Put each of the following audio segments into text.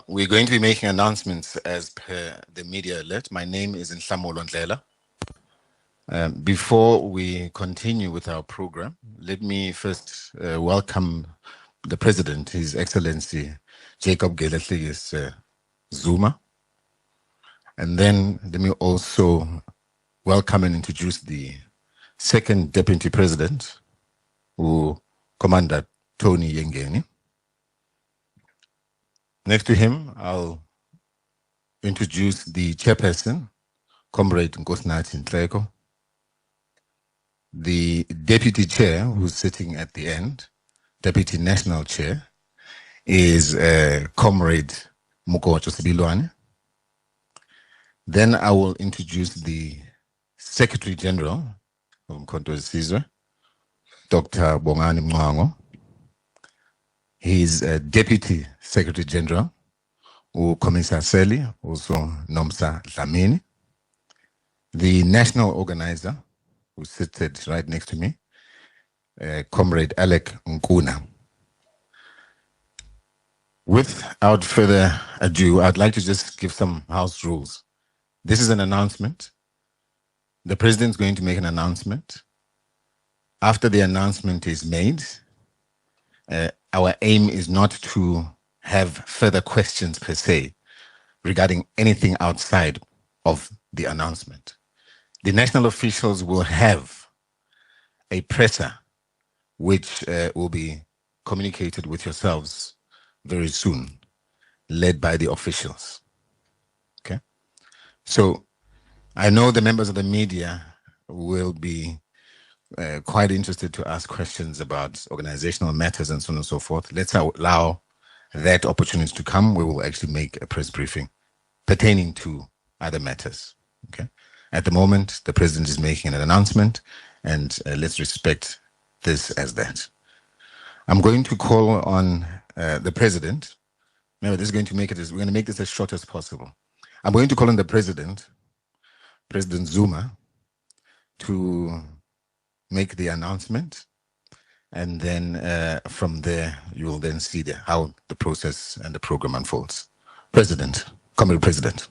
We're going to be making announcements as per the media alert. My name is Nhlamolo Ndlela. Before we continue with our program, let me first welcome the President, His Excellency Jacob Gelethlegis Zuma. And then let me also welcome and introduce the second Deputy President, Commander Tony Yengeni. Next to him, I'll introduce the chairperson, Comrade Nkosinathi Nhleko. The deputy chair, who's sitting at the end, deputy national chair, is Comrade Mukocho Sibilwane. Then I will introduce the Secretary General of Mkhonto Sizwe, Dr. Bongani Mwango. He's Deputy Secretary General, Komisa Seli, also Nomsa Dlamini. The national organizer, who's seated right next to me, Comrade Alec Nkuna. Without further ado, I'd like to just give some house rules. This is an announcement. The president's going to make an announcement. After the announcement is made, our aim is not to have further questions per se regarding anything outside of the announcement. The national officials will have a presser which will be communicated with yourselves very soon, led by the officials. Okay? So I know the members of the media will be quite interested to ask questions about organizational matters and so on and so forth. Let's allow that opportunity to come. We will actually make a press briefing pertaining to other matters. Okay. At the moment, the president is making an announcement, and let's respect this as that. I'm going to call on the president. Remember, this is going to make it. We're going to make this as short as possible. I'm going to call on the president, President Zuma, to make the announcement, and then from there you will then see how the process and the program unfolds. President, Comrade President.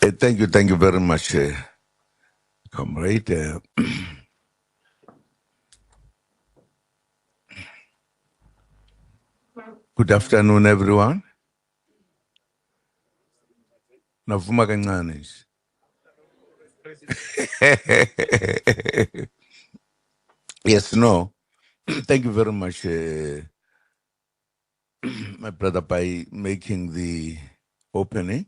Thank you very much, Comrade. Good afternoon, everyone. Navuma kancane. Yes, no. Thank you very much, my brother, by making the opening.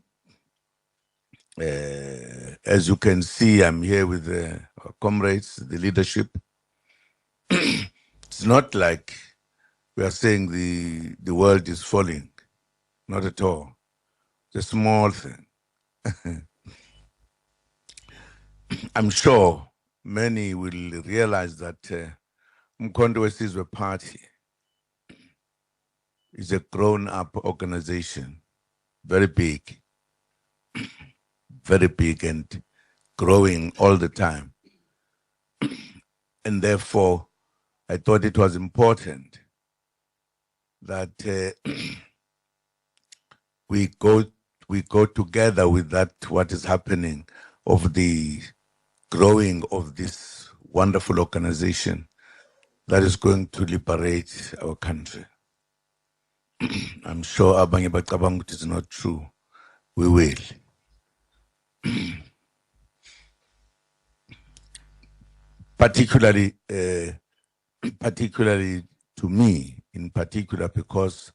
As you can see, I'm here with our comrades, the leadership. It's not like we are saying the world is falling. Not at all. It's a small thing. I'm sure many will realize that Mkhonto Sizwe Party is a grown-up organization, very big and growing all the time. And therefore, I thought it was important that we go together with that, what is happening of the growing of this wonderful organization that is going to liberate our country. I'm sure abanye bacabanga it is not true. We will. Particularly to me, in particular, because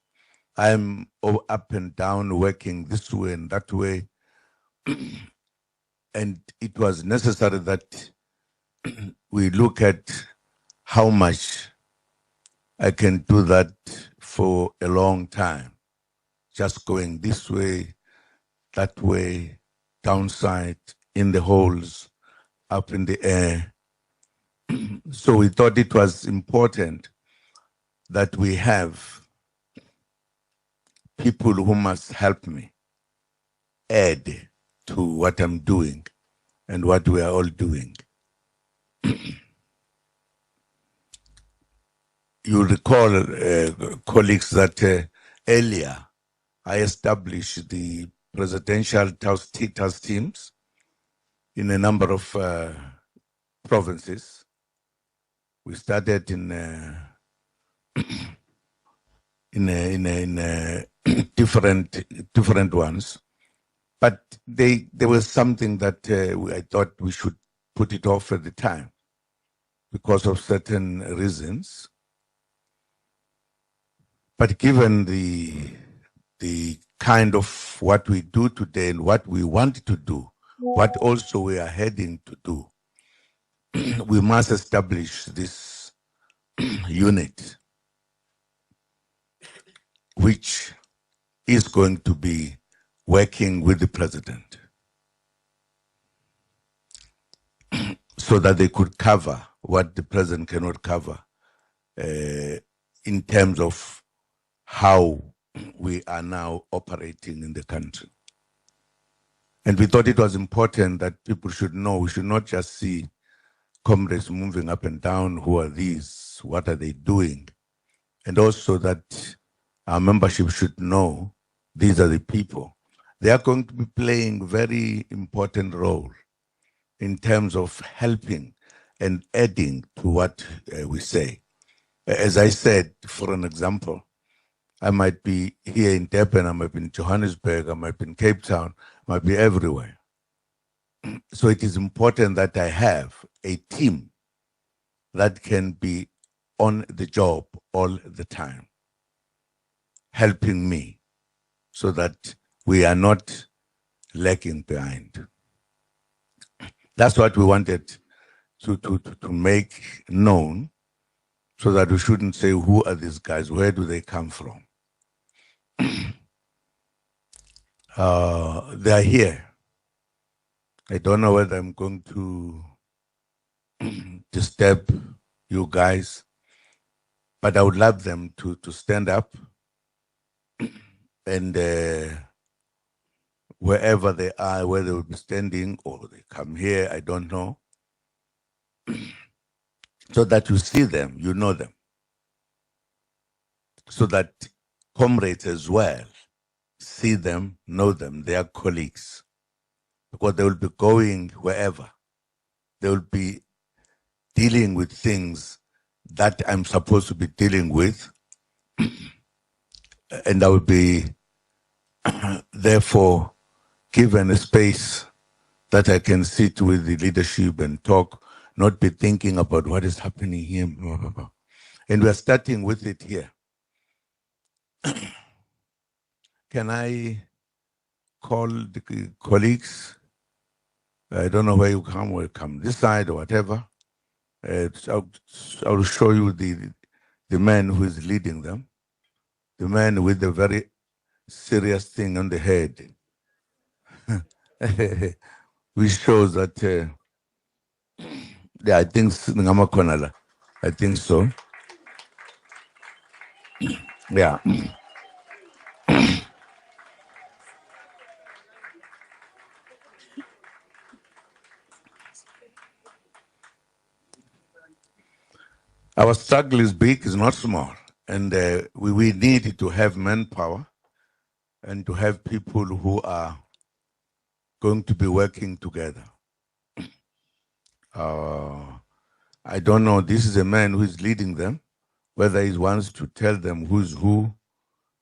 I'm up and down working this way and that way. And it was necessary that we look at how much I can do that for a long time. Just going this way, that way, downside, in the holes, up in the air. So we thought it was important that we have people who must help me add to what I'm doing and what we are all doing. You recall, colleagues, that earlier I established the presidential task teams in a number of provinces. We started in different ones, but there was something that I thought we should put it off at the time because of certain reasons. But given the kind of what we do today and what we want to do, what also we are heading to do, we must establish this unit, which is going to be working with the president so that they could cover what the president cannot cover in terms of how we are now operating in the country. And we thought it was important that people should know, we should not just see comrades moving up and down, who are these, what are they doing? And also that our membership should know these are the people. They are going to be playing very important role in terms of helping and adding to what we say. As I said, for an example, I might be here in Durban, I might be in Johannesburg, I might be in Cape Town, I might be everywhere. So it is important that I have a team that can be on the job all the time, helping me so that we are not lagging behind. That's what we wanted to make known, so that we shouldn't say, who are these guys? Where do they come from? They are here. I don't know whether I'm going to disturb you guys, but I would love them to stand up and wherever they are, whether they will be standing or they come here, I don't know, so that you see them, you know them, so that comrades as well see them, know them, they are colleagues, because they will be going wherever. They will be dealing with things that I'm supposed to be dealing with, and I will be therefore given a space that I can sit with the leadership and talk, not be thinking about what is happening here. Blah, blah, blah. And we're starting with it here. Can I call the colleagues? I don't know where you come, or come this side or whatever. I'll show you the man who is leading them, the man with the very serious thing on the head, which shows that, yeah, I think I think so. Yeah. Our struggle is big, it's not small. And we need to have manpower and to have people who are going to be working together. I don't know, this is a man who is leading them, whether he wants to tell them who's who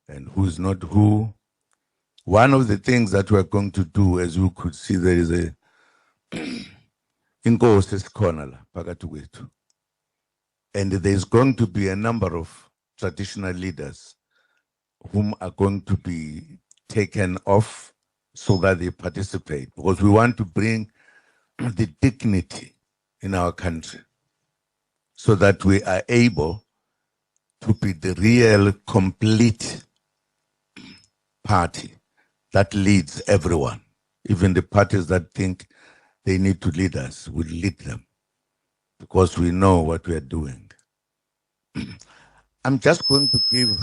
and who's not who. One of the things that we're going to do, as you could see, there is a inkosi esikhona la phakathi kwethu. And there's going to be a number of traditional leaders whom are going to be taken off so that they participate, because we want to bring the dignity in our country so that we are able to be the real complete party that leads everyone. Even the parties that think they need to lead us will lead them, because we know what we are doing. I'm just going to give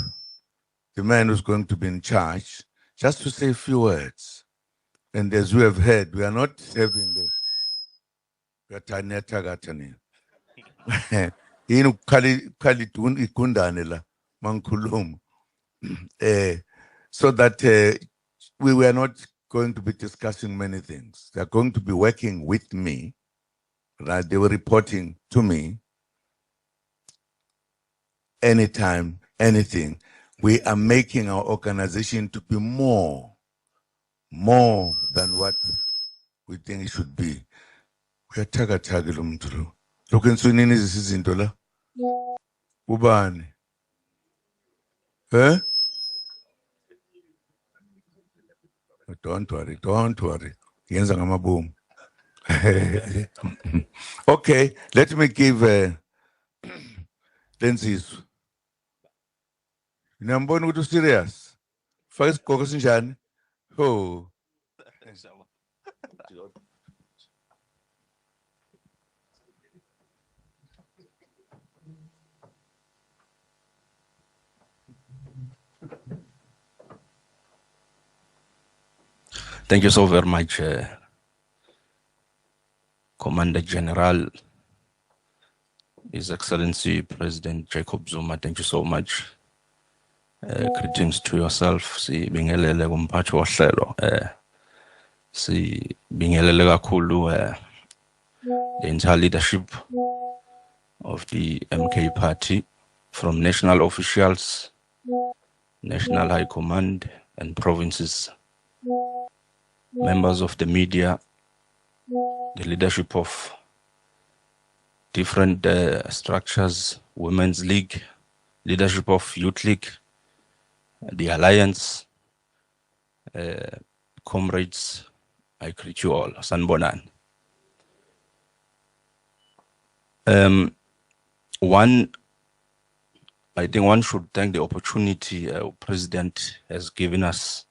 the man who's going to be in charge just to say a few words And as we have heard, we are not having the Gataneta Gatani. In Kalitun Ikundane la Mankulum. So that we were not going to be discussing many things. They're going to be working with me, right? They were reporting to me anytime, anything. We are making our organization to be more than what we think it should be. We are taga lo muntu lo. Lokhu ensukwini izinto la. Ubani? Eh? Don't worry. Yenza ngamabomu. Okay, let me give lensizo. Niyambona ukuthi serious. Faka isigqoko sinjani? Oh. Thank you so very much, Commander General, His Excellency President Jacob Zuma. Thank you so much. Greetings to yourself. Si bingelele kumphathi wohlelo. Si bingelele kakhulu the entire leadership of the MK party, from national officials, national high command, and provinces, members of the media, the leadership of different structures, Women's League, leadership of Youth League, the Alliance, comrades, I greet you all. Sanbonan. I think one should thank the opportunity President has given us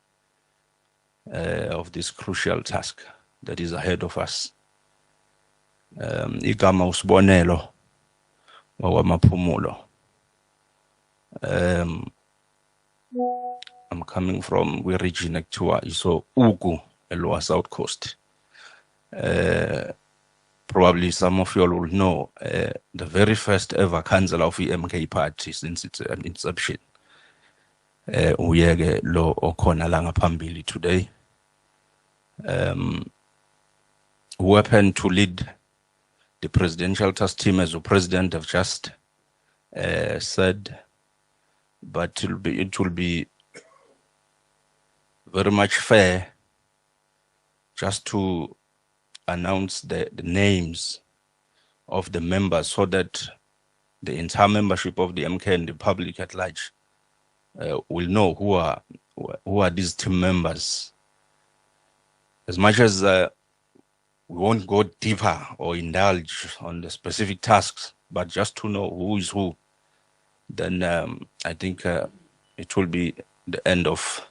of this crucial task that is ahead of us. Igama usibonelo wawamaphumulo. I'm coming from we region ekuthiwa so Ugu Lower South Coast. Probably some of you all will know the very first ever councillor of the MK party since its inception. Uyeke lo okhona la ngaphambili today. Who happened to lead the presidential task team, as the president have just said, but it will be very much fair just to announce the names of the members so that the entire membership of the MK and the public at large will know who are these team members. As much as we won't go deeper or indulge on the specific tasks, but just to know who is who, then I think it will be the end of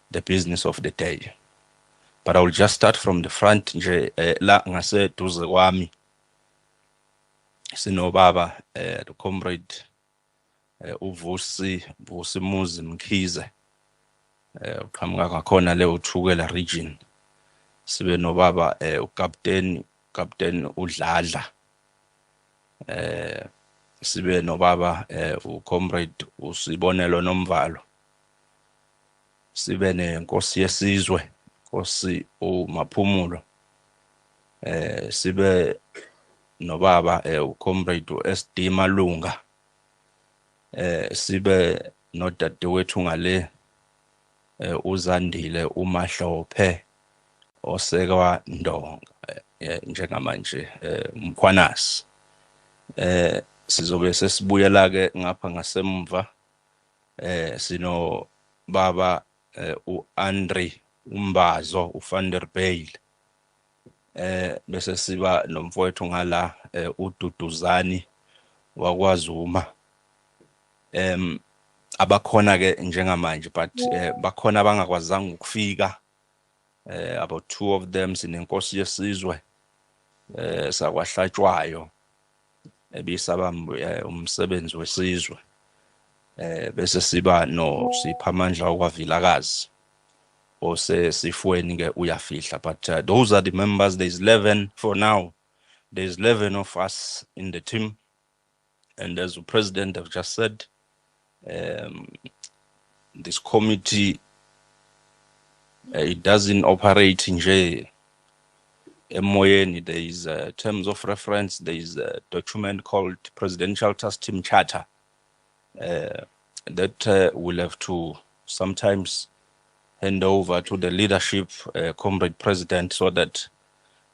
the business of the day. But I will just start from the front. La ngase duze kwami sinobaba the comrade uVusi Muzi Mkhize uqhamuka ngakhona le uthukela region. Sibe nobaba uCaptain uDladla. Sibe nobaba uComrade uSibonelo Nomvalo. Sibe nenkosi yesizwe Nkosi uMaphumulo. Sibe nobaba uComrade uSD Malunga. Sibe nodadewethu ngale uZandile uMahlophe osekwa Ndonga njengamanje Mkhwanasi. Sizobe sesibuyela ke ngapha ngasemva sino baba uAndre Umbazo uVanderbilt. Bese siba nomfowethu ngala uDuduzani wakwaZuma. Abakhona ke njengamanje but bakhona abangakwazanga ukufika. About 2 of them sinenkosi yesizwe sakwaHlatshwayo ebisabamba umsebenzi wesizwe. Bese siba no Siphamandla okwaVilakazi osesifweni ke uyafihla. But those are the members. There's 11 for now. There's 11 of us in the team, and as the president have just said, this committee it doesn't operate in emoyeni. There is terms of reference. There is a document called Presidential Task Team Charter that will have to sometimes hand over to the leadership, comrade president, so that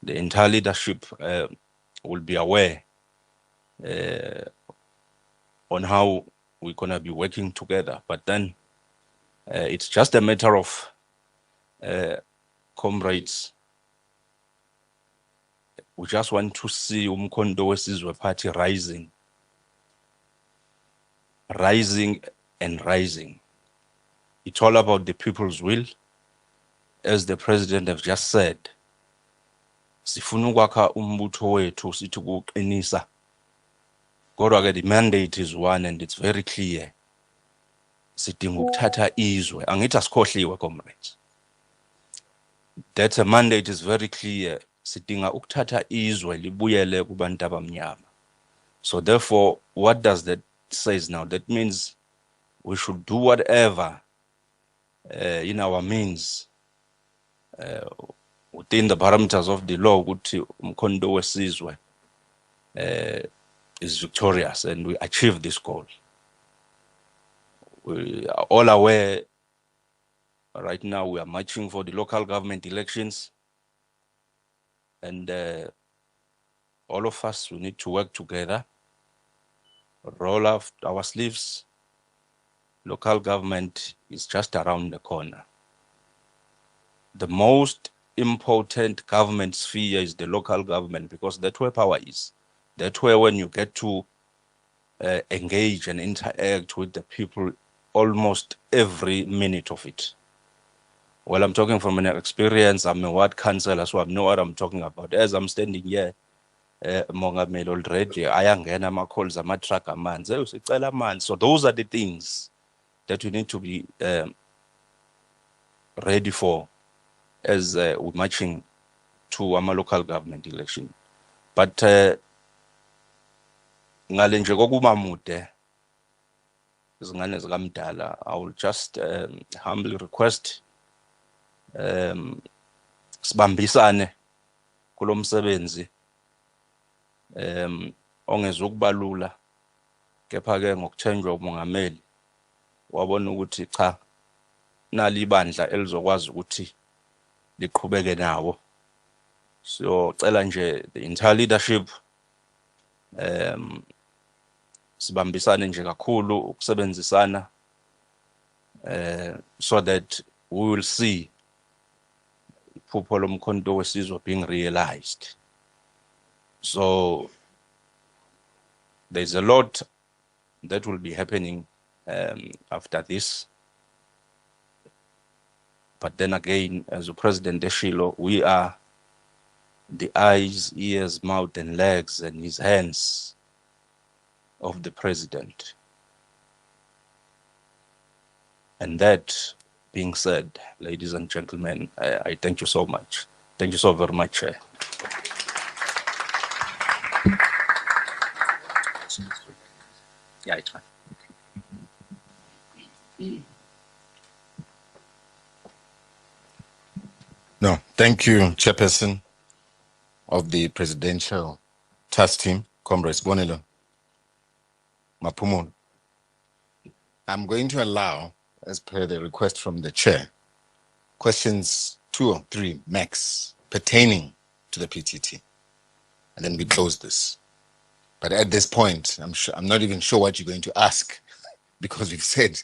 the entire leadership will be aware on how we're going to be working together. But then it's just a matter of comrades. We just want to see Umkhonto Wesizwe Party rising and rising. It's all about the people's will. As the president have just said, sifuna ukwakha umbutho wethu sithi kuqinisa. Kodwa ke the mandate is one and it's very clear. Sidinga ukuthatha izwe. Angithi asikhohliwe comrades. That mandate is very clear. Sidinga ukuthatha izwe libuyele kubantu abamnyama. So therefore, what does that says now? That means we should do whatever in our means within the parameters of the law ukuthi Umkhonto Wesizwe is victorious and we achieve this goal. We are all aware right now we are marching for the local government elections, and all of us, we need to work together, roll up our sleeves. Local government is just around the corner. The most important government sphere is the local government, because that's where power is. That's where when you get to engage and interact with the people almost every minute of it. Well, I'm talking from an experience. I'm a ward councillor, so I know what I'm talking about. As I'm standing here, Mongameli already, ayangena ama-calls, ama-truck, amanzi, sicela amanzi. So those are the things that we need to be ready for as we're marching to our local government election. But ngale nje kokuba mude izingane zikaMdala, I will just humbly request sibambisane kulo msebenzi ongezukubalula, kepha ke ngokuthenjwa umongameli wabona ukuthi cha nali ibandla elizokwazi ukuthi liqhubeke nawo. So cela nje the entire leadership sibambisane nje kakhulu ukusebenzisana so that we will see iphupho lomkhonto wesizwe being realized. So there's a lot that will be happening after this. But then again, as the President Eshilo, we are the eyes, ears, mouth, and legs, and his hands of the president. And that being said, ladies and gentlemen, I thank you so much. Thank you so very much, Chair. Yeah, it's fine. No, thank you, Chairperson of the Presidential Task Team, Comrade Bonelo Mapumun. I'm going to allow, as per the request from the Chair, questions 2 or 3 max pertaining to the PTT, and then we close this. But at this point, I'm not even sure what you're going to ask, because we've said,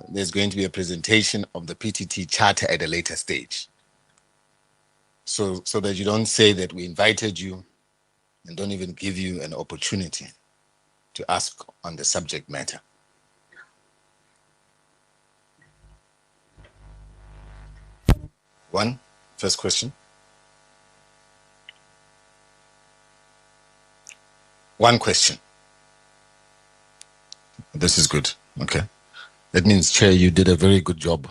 there's going to be a presentation of the PTT charter at a later stage. So that you don't say that we invited you and don't even give you an opportunity to ask on the subject matter. First question. One question. This is good. Okay. That means, Chair, you did a very good job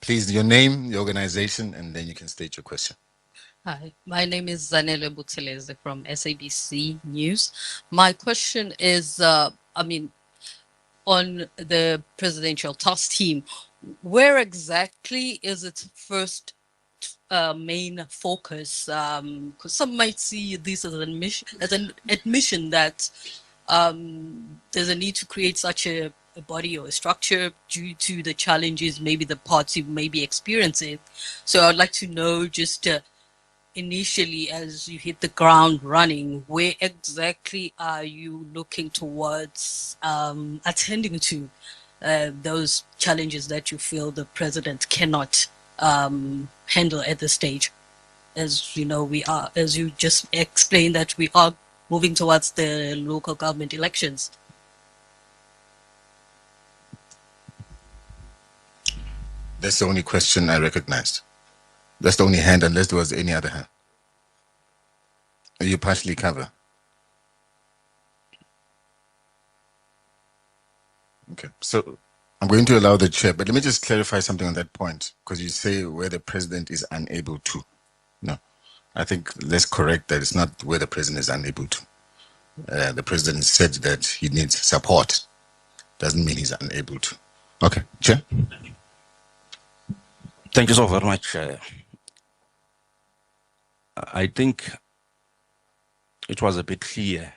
Please, your name, your organization, and then you can state your question. Hi, my name is Zanele Butheleze from SABC News. My question is, on the presidential task team, where exactly is its first main focus? Because some might see this as an admission that there's a need to create such a body or a structure due to the challenges maybe the party may be experiencing. So I'd like to know just initially, as you hit the ground running, where exactly are you looking towards attending to those challenges that you feel the president cannot handle at this stage? As you know, as you just explained, that we are moving towards the local government elections. That's the only question I recognized. That's the only hand, unless there was any other hand. You partially cover. Okay, so I'm going to allow the chair, but let me just clarify something on that point, because you say where the president is unable to. No, I think let's correct that. It's not where the president is unable to. The president said that he needs support. Doesn't mean he's unable to. Okay, chair. Thank you so very much. I think it was a bit clear.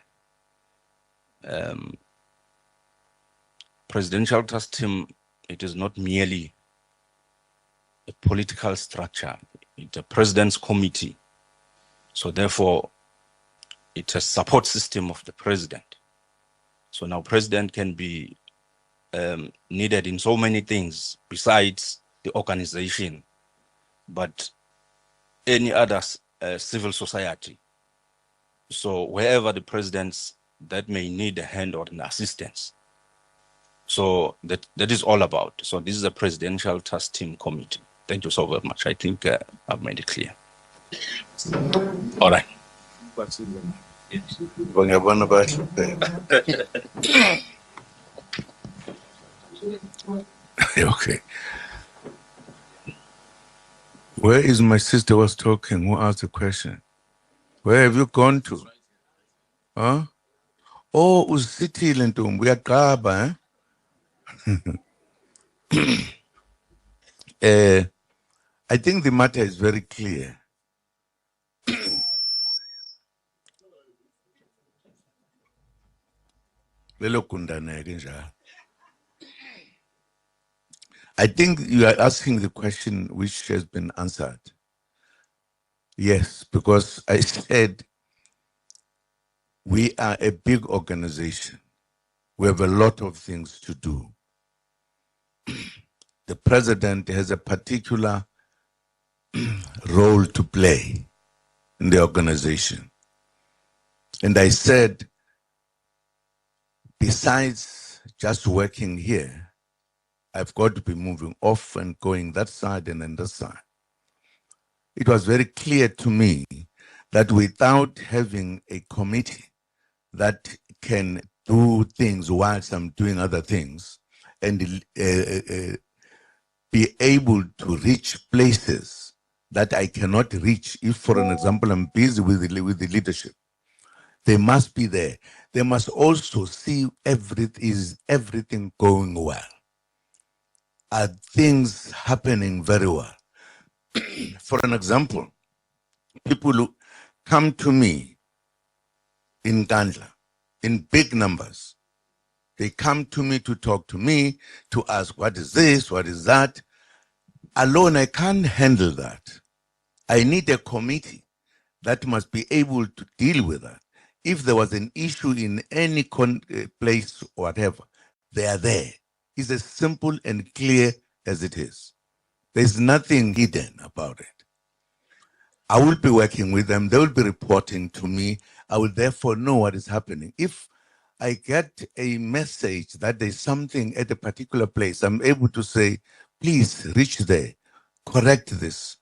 Presidential task team, it is not merely a political structure. It's a president's committee. So therefore, it's a support system of the president. So now president can be needed in so many things besides the organization, but any other civil society. So wherever the presidents that may need a hand or an assistance. So that is all about. So this is a presidential task team committee. Thank you so very much. I think I've made it clear. All right. Okay. Where is my sister was talking? Who asked the question? Where have you gone to? Huh? Oh, usithile ntombi uyaqaba, I think the matter is very clear. I think you are asking the question which has been answered. Yes, because I said we are a big organization. We have a lot of things to do. The president has a particular role to play in the organization. And I said, besides just working here, I've got to be moving off and going that side and then this side. It was very clear to me that without having a committee that can do things whilst I'm doing other things and be able to reach places that I cannot reach, if, for an example, I'm busy with the leadership, they must be there. They must also see everything going well. Are things happening very well? For an example, people who come to me in Gandla in big numbers. They come to me to talk to me, to ask, what is this, what is that? Alone, I can't handle that. I need a committee that must be able to deal with that. If there was an issue in any place or whatever, they are there. It's as simple and clear as it is. There's nothing hidden about it. I will be working with them. They will be reporting to me. I will therefore know what is happening. If I get a message that there's something at a particular place, I'm able to say, please reach there, correct this.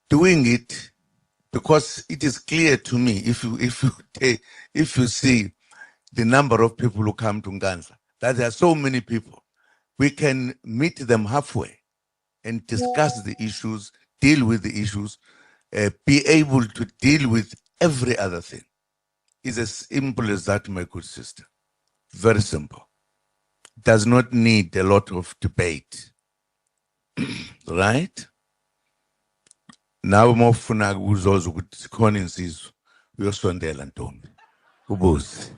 Doing it because it is clear to me, if you see the number of people who come to Nganhla, that there are so many people. We can meet them halfway and discuss the issues, deal with the issues, be able to deal with every other thing. It's as simple as that, my good sister. Very simple. Does not need a lot of debate. Right? Now mofuna ukuzoza ukuthi sikhona insizwa uyosondela ntombi. Ubuze.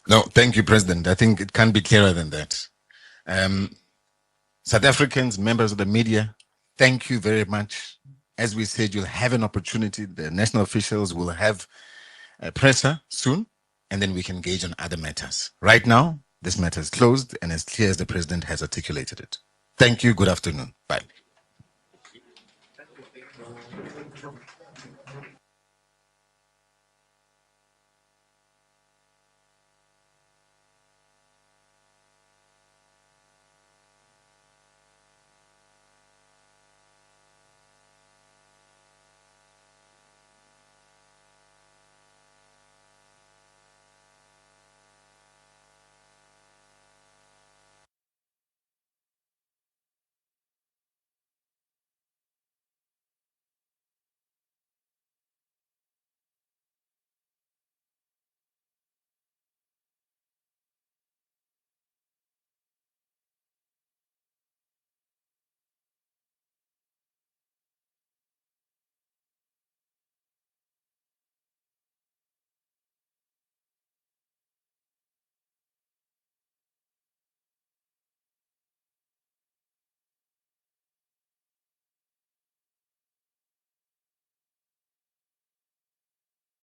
No, thank you, President. I think it can be clearer than that. South Africans, members of the media, thank you very much. As we said, you'll have an opportunity. The national officials will have a presser soon, and then we can engage on other matters. Right now, this matter is closed and as clear as the President has articulated it. Thank you. Good afternoon. Bye.